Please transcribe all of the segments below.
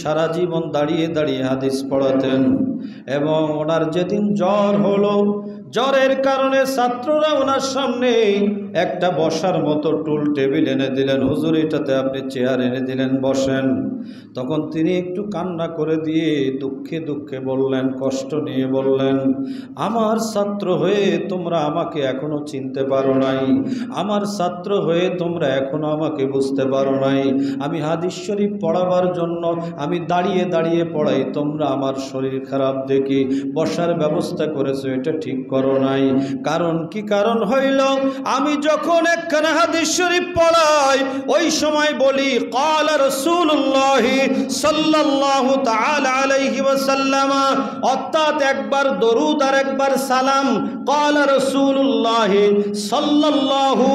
সারা জীবন দাঁড়িয়ে দাঁড়িয়ে হাদিস পড়াতেন এবং ওনার যেদিন জ্বর হলো, জ্বরের কারণে ছাত্ররা ওনার সামনে একটা বসার মতো টুল টেবিল এনে দিলেন। হুজুর, এটাতে আপনি চেয়ার এনে দিলেন, বসেন। তখন তিনি একটু কান্না করে দিয়ে দুঃখে দুঃখে বললেন, কষ্ট নিয়ে বললেন, আমার ছাত্র হয়ে তোমরা আমাকে এখনো চিনতে পারো নাই, আমার ছাত্র হয়ে তোমরা এখনো আমাকে বুঝতে পারো নাই। আমি হাদিস শরীফ পড়াবার জন্য আমি দাঁড়িয়ে দাঁড়িয়ে পড়াই, তোমরা আমার শরীর খারাপ দেখি বসার ব্যবস্থা করেছো, এটা ঠিক করো নাই। কারণ কি? কারণ হইল আমি যখন একখানা হাদিস শরীফ পড়াই ওই সময় বলি ক্বালা রাসূলুল্লাহ সাল্লাল্লাহু তাআলা আলাইহি ওয়াসাল্লাম, অর্থাৎ একবার দরুদ আর একবার সালাম। ক্বালা রাসূলুল্লাহ সাল্লাল্লাহু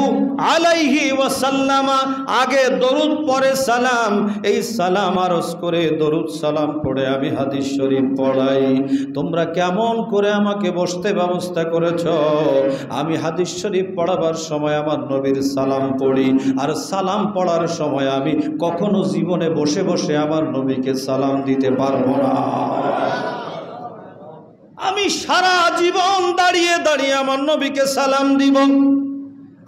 আলাইহি ওয়াসাল্লাম, আগে দরুদ পরে সালাম, এই সালাম আরজ করে দরুদ সালাম পড়ে আমি হাদিস শরীফ পড়াই। তোমরা কেমন করে আমাকে বসতে ব্যবস্থা করেছ? আমি হাদিস শরীফ পড়াবার সময় আমার নবীর সালাম পড়ি, আর সালাম পড়ার সময় আমি কখনো জীবনে বসে বসে আমার নবীকে সালাম দিতে পারবো না। আমি সারা জীবন দাঁড়িয়ে দাঁড়িয়ে আমার নবীকে সালাম দিব।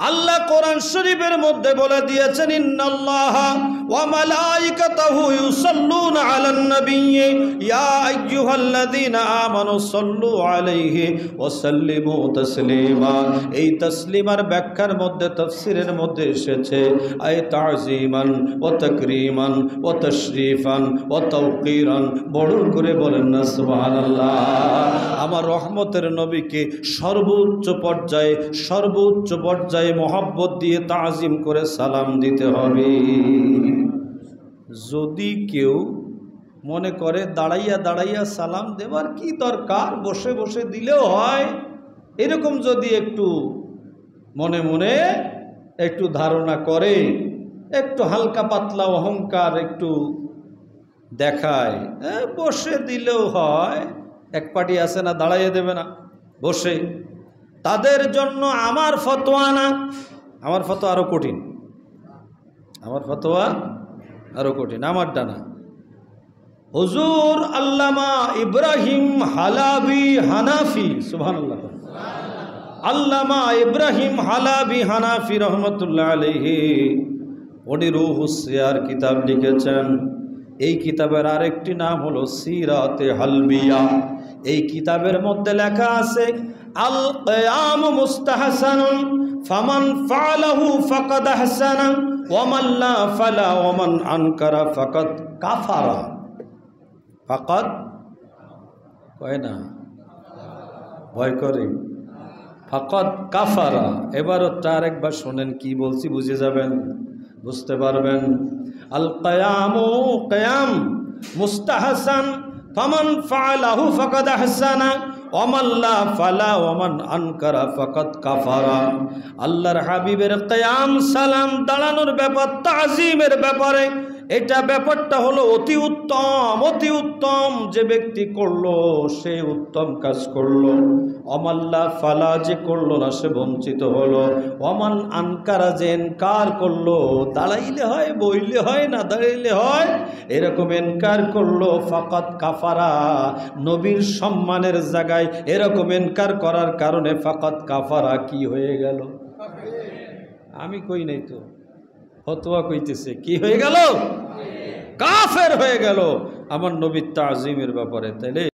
আল্লাহ কোরআন শরীফের মধ্যে বলে দিয়েছেন, ইন্নাল্লাহা ওয়া মালাইকাতাহু ইউসাল্লুনা আলান নাবিয়্যি ইয়া আইয়ুহাল্লাযীনা আমানু সাল্লু আলাইহি ওয়া সাল্লিমু তাসলিমা। এই তাসলিমার ব্যাখ্যার মধ্যে তাফসীরের মধ্যে এসেছে আই তা'যীমান ওয়া তাকরীমান ওয়া তাশরীফান ওয়া তাওকীরান। বড় করে বলেন না সুবহানাল্লাহ। আমার রহমতের নবীকে সর্বোচ্চ পর্যায়ে মোহাব্বত দিয়ে তাজিম করে সালাম দিতে হবে। যদি কেউ মনে করে দাঁড়াইয়া দাঁড়াইয়া সালাম দেবার কি দরকার, বসে বসে দিলেও হয়, এরকম যদি একটু মনে মনে একটু ধারণা করে, একটু হালকা পাতলা অহংকার একটু দেখায়, বসে দিলেও হয়। এক পার্টি আছে না, দাঁড়াইয়া দেবে না, বসে। তাদের জন্য আমার ফতোয়া না, আমার ফতোয়া আরো কঠিন, আমার ফতোয়া আরো কঠিন, আমার ডানা। হুজুর আল্লামা ইব্রাহিম হালাবি হানাফি, সুবহানাল্লাহ, আল্লামা ইব্রাহিম হালাবি হানাফি রহমতুল্লাহ আলাইহি, উনি রূহুস সিয়ার কিতাব লিখেছেন। এই কিতাবের আরেকটি নাম হলো সিরাতে হালবিয়া। এই কিতাবের মধ্যে লেখা আছে, আল কিয়াম মুস্তাহসানুন ফামান ফাআলাহু ফাকাদ আহসানা ওয়া মান লা ফালা ওয়া মান আনকারা ফাকাদ কাফারা। ফাকাদ কয় না, ভয় করে, ফাকাদ কাফারা। এবারও তার একবার শোনেন কি বলছি, বুঝে যাবেন, বুঝতে পারবেন। আল কিয়াম মুস্তাহসান ফামান ফাআলাহু ফাকাদ আহসানা ওয়া মান লা ফালা ওয়া মান আনকারা ফাকাদ কাফারা। আল্লাহর হাবিবের কিয়াম সালাম দাঁড়ানোর ব্যাপার, তাজিমের ব্যাপারে এটা ব্যাপারটা হলো অতি উত্তম, অতি উত্তম। যে ব্যক্তি করলো সে উত্তম কাজ করলো, অমাল্লা ফালা যে করলো না সে বঞ্চিত হলো, অমান আনকারা যে এনকার করলো, দাঁড়াইলে হয়, বইলে হয়, না দাঁড়াইলে হয়, এরকম এনকার করলো ফাকাত কাফারা। নবীর সম্মানের জায়গায় এরকম এনকার করার কারণে ফাকাত কাফারা কি হয়ে গেল? আমি কই নাই তো, ফতোয়া কইতেছে, কি হয়ে গেল? কাফের হয়ে গেল আমার নবীর তাজিমের ব্যাপারে। তাইলে